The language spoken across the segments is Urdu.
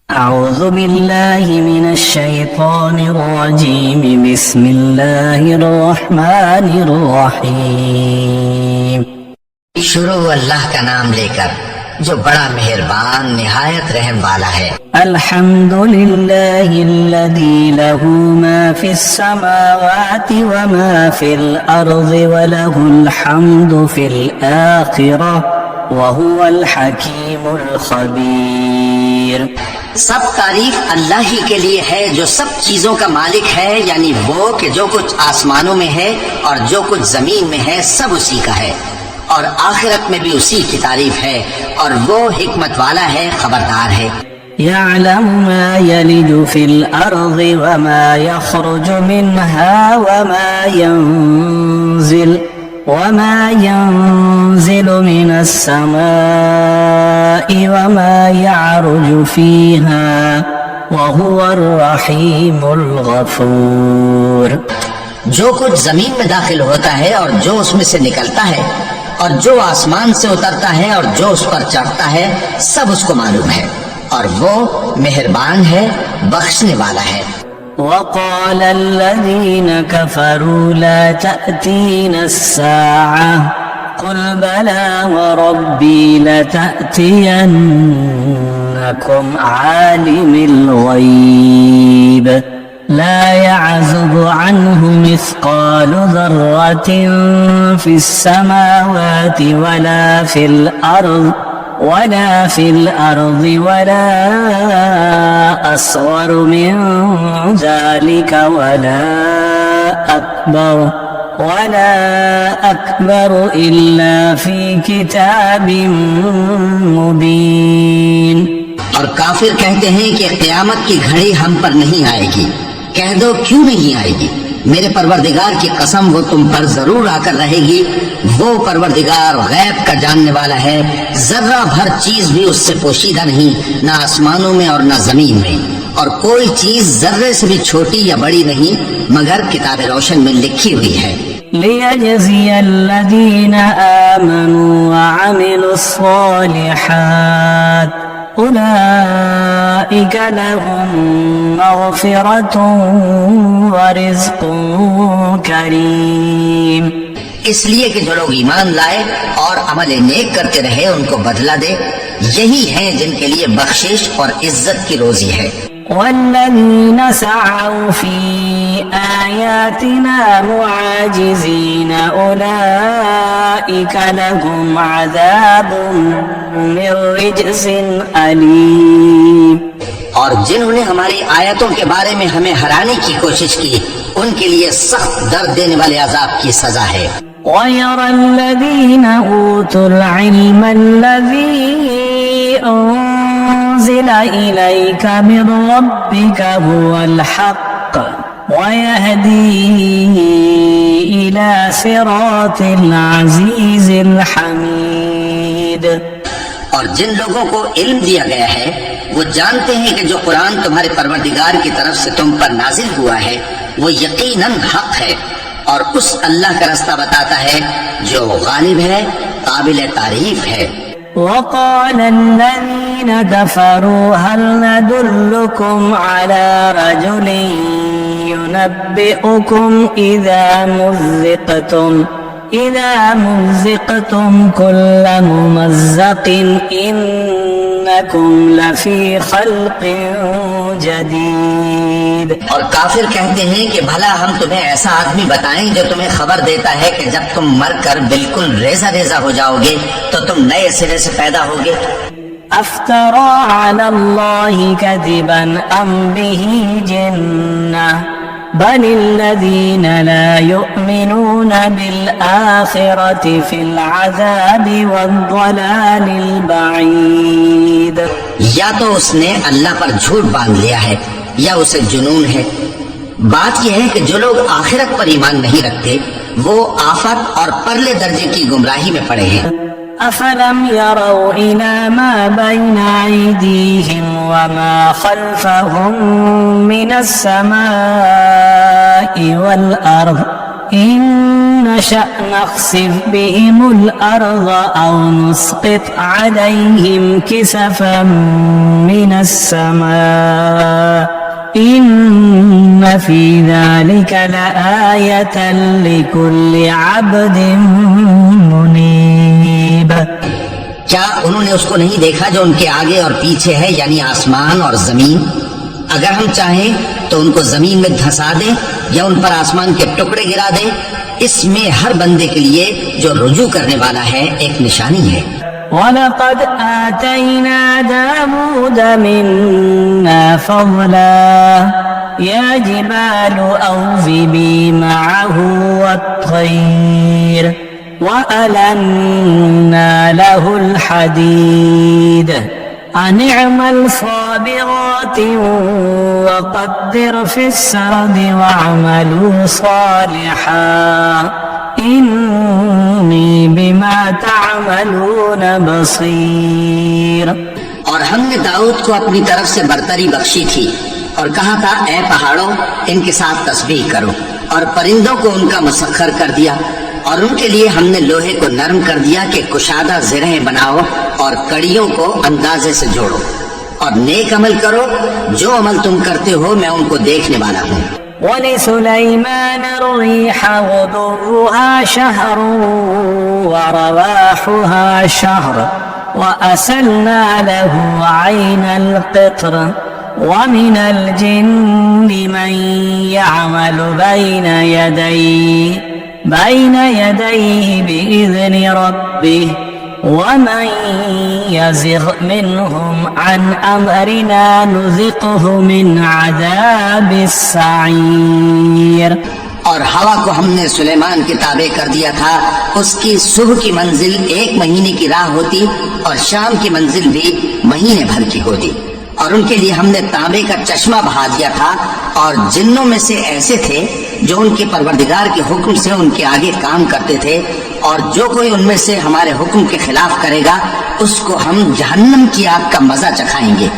أعوذ بالله من الشيطان الرجيم بسم الله الرحمن الرحيم شروع اللہ کا نام لے کر جو بڑا مہربان نہایت رحم والا ہے۔ الحمد لله الذي له ما في السماوات وما في الأرض وله الحمد في الآخرة وهو الحكيم الخبير۔ سب تعریف اللہ ہی کے لیے ہے جو سب چیزوں کا مالک ہے، یعنی وہ کہ جو کچھ آسمانوں میں ہے اور جو کچھ زمین میں ہے سب اسی کا ہے، اور آخرت میں بھی اسی کی تعریف ہے، اور وہ حکمت والا ہے، خبردار ہے۔ يعلم ما يلج في الأرض وما يخرج منها وما ينزل من السماء وما يعرج فيها وهو الرحيم الغفور۔ جو کچھ زمین میں داخل ہوتا ہے اور جو اس میں سے نکلتا ہے، اور جو آسمان سے اترتا ہے اور جو اس پر چڑھتا ہے، سب اس کو معلوم ہے، اور وہ مہربان ہے، بخشنے والا ہے۔ وقال الذين كفروا لا تأتينا الساعة قل بلى وربي لتأتينكم عالم الغيب لا يعزب عنه مثقال ذرة في السماوات ولا في الأرض ولا أصغر من ذلك ولا أكبر إلا في كتاب مبين۔ اور کافر کہتے ہیں کہ قیامت کی گھڑی ہم پر نہیں آئے گی۔ کہہ دو کیوں نہیں آئے گی؟ میرے پروردگار کی قسم وہ تم پر ضرور آ کر رہے گی۔ وہ پروردگار غیب کا جاننے والا ہے، ذرہ بھر چیز بھی اس سے پوشیدہ نہیں، نہ آسمانوں میں اور نہ زمین میں، اور کوئی چیز ذرے سے بھی چھوٹی یا بڑی نہیں مگر کتاب روشن میں لکھی ہوئی ہے۔ ليجزي الذين آمنوا وعملوا الصالحات أولئك لهم مغفرة ورزق كريم۔ اس لیے کہ جو لوگ ایمان لائے اور عمل نیک کرتے رہے ان کو بدلہ دے، یہی ہیں جن کے لیے بخشش اور عزت کی روزی ہے۔ والذين سعوا في آياتنا معاجزين أولئك لهم عذاب من رجز أليم۔ اور جنہوں نے ہماری آیتوں کے بارے میں ہمیں ہرانے کی کوشش کی ان کے لیے سخت درد دینے والے عذاب کی سزا ہے۔ ويرى الذين أوتوا العلم الذي أنزل إليك من ربك هو الحق ويهدي إلى صراط العزيز الحميد۔ اور جن لوگوں کو علم دیا گیا ہے وہ جانتے ہیں کہ جو قرآن تمہارے پروردگار کی طرف سے تم پر نازل ہوا ہے وہ یقیناً حق ہے، اور اس اللہ کا رستہ بتاتا ہے جو غالب ہے، قابل تعریف ہے۔ وقال الذين كفروا هل ندلكم على رجل ينبئكم إذا مزقتم كل ممزق إنكم لفي خلق جديد۔ اور کافر کہتے ہیں کہ بھلا ہم تمہیں ایسا آدمی بتائیں جو تمہیں خبر دیتا ہے کہ جب تم مر کر بالکل ریزہ ریزہ ہو جاؤ گے تو تم نئے سرے سے پیدا ہوگے۔ افترى على الله كذبا ام به جنة بل الذين لا يؤمنون بالآخرة في العذاب والضلال البعيد۔ یا تو اس نے اللہ پر جھوٹ باندھ لیا ہے یا اسے جنون ہے۔ بات یہ ہے کہ جو لوگ آخرت پر ایمان نہیں رکھتے وہ آفت اور پرلے درجے کی گمراہی میں پڑے ہیں۔ افلم يروا الى ما بين ايديهم وما خلفهم من السماء والارض ان نشأ نخسف بهم الأرض أو نسقط عليهم كسفا من السماء إن في ذلك لآية لكل عبد منيب. کیا انہوں نے اس کو نہیں دیکھا جو ان کے آگے اور پیچھے ہے، یعنی آسمان اور زمین؟ اگر ہم چاہیں تو ان کو زمین میں دھسا دیں یا ان پر آسمان کے ٹکڑے گرا دیں، اس میں ہر بندے کے لیے جو رجوع کرنے والا ہے ایک نشانی ہے. وَلَقَدْ آتَيْنَا دَاوُودَ مِنَّا فَضْلًا يَا جِبَالُ أَوْزِبِي مَعَهُ وَالطَّيْرَ وَأَلَنَّا لَهُ الْحَدِيدَ أَنِ اعْمَلْ صَابِغَاتٍ وَقَدِّرْ فِي السَّرْدِ وَاعْمَلُوا صَالِحًا إِنِّي بِمَا تَعْمَلُونَ بَصِيرٌ. اور ہم نے داؤد کو اپنی طرف سے برتری بخشی تھی اور کہا تھا اے پہاڑوں ان کے ساتھ تسبیح کرو، اور پرندوں کو ان کا مسخر کر دیا، اور ان کے لیے ہم نے لوہے کو نرم کر دیا کہ کشادہ زرہیں بناؤ اور کڑیوں کو اندازے سے جوڑو، اور نیک عمل کرو، جو عمل تم کرتے ہو میں ان کو دیکھنے والا ہوں. وَلِسُلَيْمَانَ الرِّيحَ غُدُوُّهَا شَهْرٌ وَرَوَاحُهَا شَهْرٌ وَأَسَلْنَا لَهُ عَيْنَ الْقِطْرِ وَمِنَ الْجِنِّ مَن يَعْمَلُ بَيْنَ يَدَيْهِ بِإِذْنِ رَبِّهِ وَمَن يَزِغْ مِنْهُمْ عَنْ أَمْرِنَا نُذِقْهُ مِنْ عَذَابِ السَّعِيرِ. اور ہوا کو ہم نے سلیمان کے تابع کر دیا تھا، اس کی صبح کی منزل 1 مہینے کی راہ ہوتی اور شام کی منزل بھی مہینے بھر کی ہوتی. اور ان کے لیے ہم نے تانبے کا چشمہ بہا دیا تھا، اور جنوں میں سے ایسے تھے جو ان کے پروردگار کے حکم سے ان کے آگے کام کرتے تھے، اور جو کوئی ان میں سے ہمارے حکم کے خلاف کرے گا اس کو ہم جہنم کی آگ کا مزہ چکھائیں گے.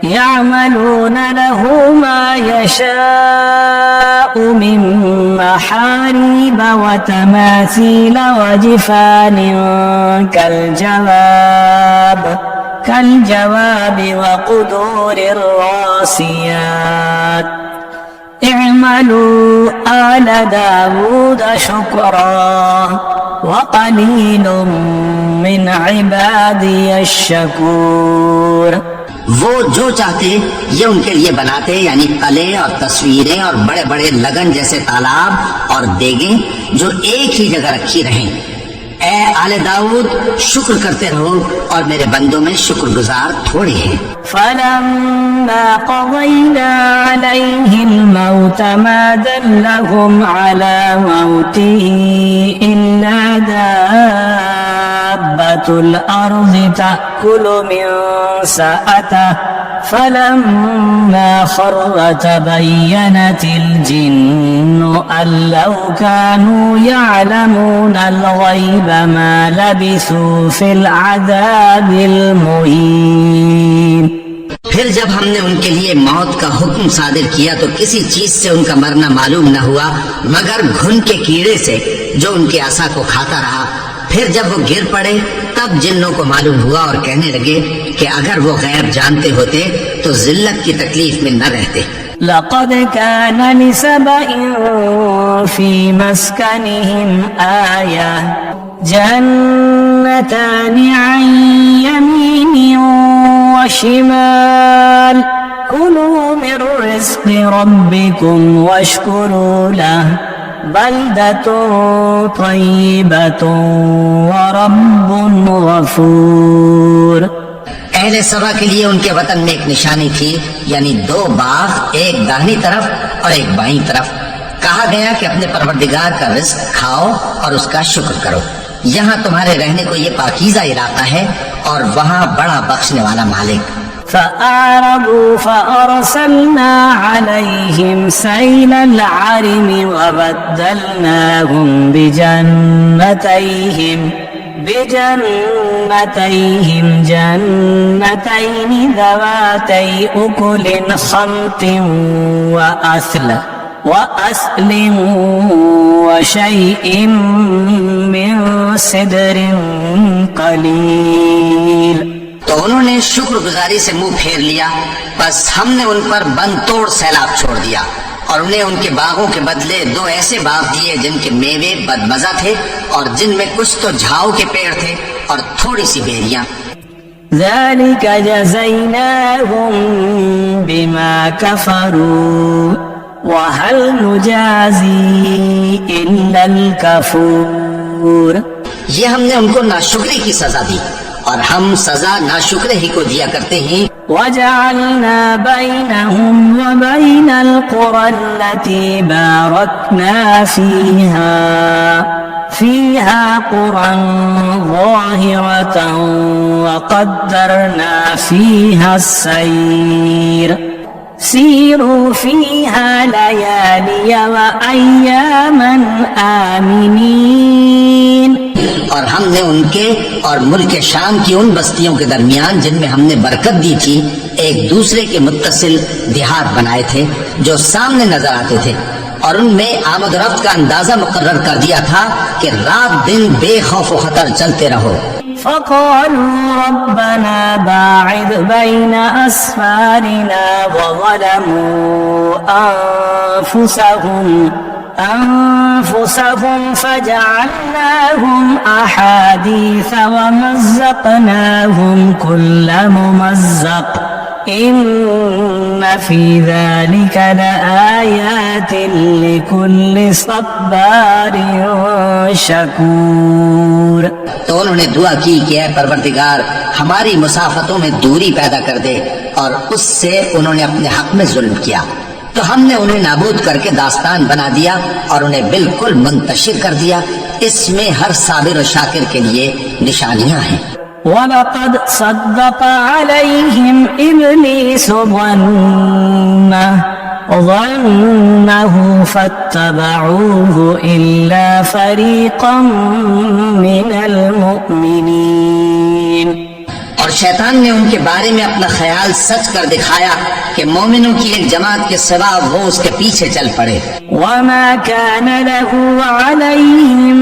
يعملون له ما يشاء من محاريب وتماثيل وجفان كالجواب وقدور الراسيات اعملوا آل داود شكرا وقليل من عبادي الشكور. وہ جو چاہتے یہ ان کے لیے بناتے، یعنی قلعے اور تصویریں اور بڑے بڑے لگن جیسے تالاب اور دیگیں جو ایک ہی جگہ رکھی رہیں. اے آل داؤد شکر کرتے رہو، اور میرے بندوں میں شکر گزار تھوڑے ہیں. فَلَمَّا قَضَيْنَا عَلَيْهِ الْمَوْتَ مَا دَلَّهُمْ عَلَى مَوْتِهِ إِلَّا دَابَّةُ الْأَرْضِ تَأْكُلُ مِنْ سَأَتَهُ فَلَمَّا خَرَّ تَبَيَّنَتِ الْجِنُّ أَن لَّوْ كَانُوا يَعْلَمُونَ الْغَيْبَ مَا لَبِثُوا فِي الْعَذَابِ الْمُهِينِ. پھر جب ہم نے ان کے لیے موت کا حکم صادر کیا تو کسی چیز سے ان کا مرنا معلوم نہ ہوا مگر گھن کے کیڑے سے جو ان کے عصا کو کھاتا رہا. پھر جب وہ گر پڑے تب جنوں کو معلوم ہوا اور کہنے لگے کہ اگر وہ غیب جانتے ہوتے تو ذلت کی تکلیف میں نہ رہتے. لقد كان لسبإ في مسكنهم آية جنتان عن يمين وشمال كلوا من رزق ربكم واشكروا له بلدة طيبة ورب غفور. اہل سبا کے لیے ان کے وطن میں ایک نشانی تھی، یعنی 2 باغ، ایک داہنی طرف اور ایک بائیں طرف. کہا گیا کہ اپنے پروردگار کا رزق کھاؤ اور اس کا شکر کرو. یہاں تمہارے رہنے کو یہ پاکیزہ علاقہ ہے اور وہاں بڑا بخشنے والا مالک. فأعرضوا فأرسلنا عليهم سيل العرم وبدلناهم بجنتيهم جنتين ذواتي أكل خمط وأثل وأسلموا وشيء من صدر قليل. تو انہوں نے شکر گزاری سے منہ پھیر لیا، بس ہم نے ان پر بند توڑ سیلاب چھوڑ دیا، اور انہیں ان کے باغوں کے بدلے 2 ایسے باغ دیے جن کے میوے بدمزہ تھے، اور جن میں کچھ تو جھاؤ کے پیڑ تھے اور تھوڑی سی بیریاں. ذلك جزيناهم بما كفروا وهل نجازي إلا الكفور. یہ ہم نے ان کو ناشکری کی سزا دی، اور ہم سزا ناشکرے ہی کو دیا کرتے ہیں. وجعلنا بينهم وبين القرى التي باركنا فيها قرى ظاهرة وقدرنا فيها السير سيروا فيها ليالي وأياما آمنين. اور ہم نے ان کے اور ملک شام کی ان بستیوں کے درمیان جن میں ہم نے برکت دی تھی ایک دوسرے کے متصل دیہات بنائے تھے جو سامنے نظر آتے تھے، اور ان میں آمد و رفت کا اندازہ مقرر کر دیا تھا کہ رات دن بے خوف و خطر چلتے رہو. فقالوا ربنا باعد بين أسفارنا وظلموا أنفسهم فجعلناهم أحاديث ومزقناهم كل ممزق إن في ذلك لآيات لكل صبار شكور. تو انہوں نے دعا کی کہ اے پروردگار ہماری مسافتوں میں دوری پیدا کر دے، اور اس سے انہوں نے اپنے حق میں ظلم کیا، تو ہم نے انہیں نابود کر کے داستان بنا دیا اور انہیں بالکل منتشر کر دیا. اس میں ہر صابر و شاکر کے لیے نشانیاں ہیں. وَلَقَدْ صَدَّقَ عَلَيْهِمْ إِبْلِيسُ ظَنَّهُ فَاتَّبَعُوهُ إِلَّا فَرِيقًا مِّنَ الْمُؤْمِنِينَ. اور شیطان نے ان کے بارے میں اپنا خیال سچ کر دکھایا کہ مومنوں کی ایک جماعت کے سوا وہ اس کے پیچھے چل پڑے. وَمَا كَانَ لَهُ عَلَيْهِمْ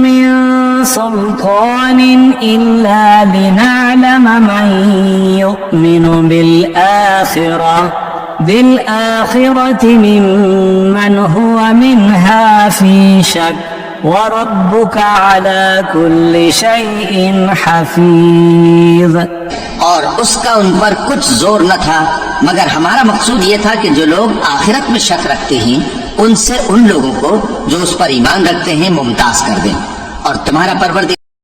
مِّن سُلْطَانٍ إِلَّا لِنَعْلَمَ مَن يُؤْمِنُ بِالْآخِرَةِ مِمَّنْ هُوَ مِنْهَا فِي شَكٍّ وَرَبُّكَ عَلَى كُلِّ شَيْءٍ حَفِيظٌ. اور اس کا ان پر کچھ زور نہ تھا، مگر ہمارا مقصود یہ تھا کہ جو لوگ آخرت میں شک رکھتے ہیں ان سے ان لوگوں کو جو اس پر ایمان رکھتے ہیں ممتاز کر دیں، اور تمہارا پروردگار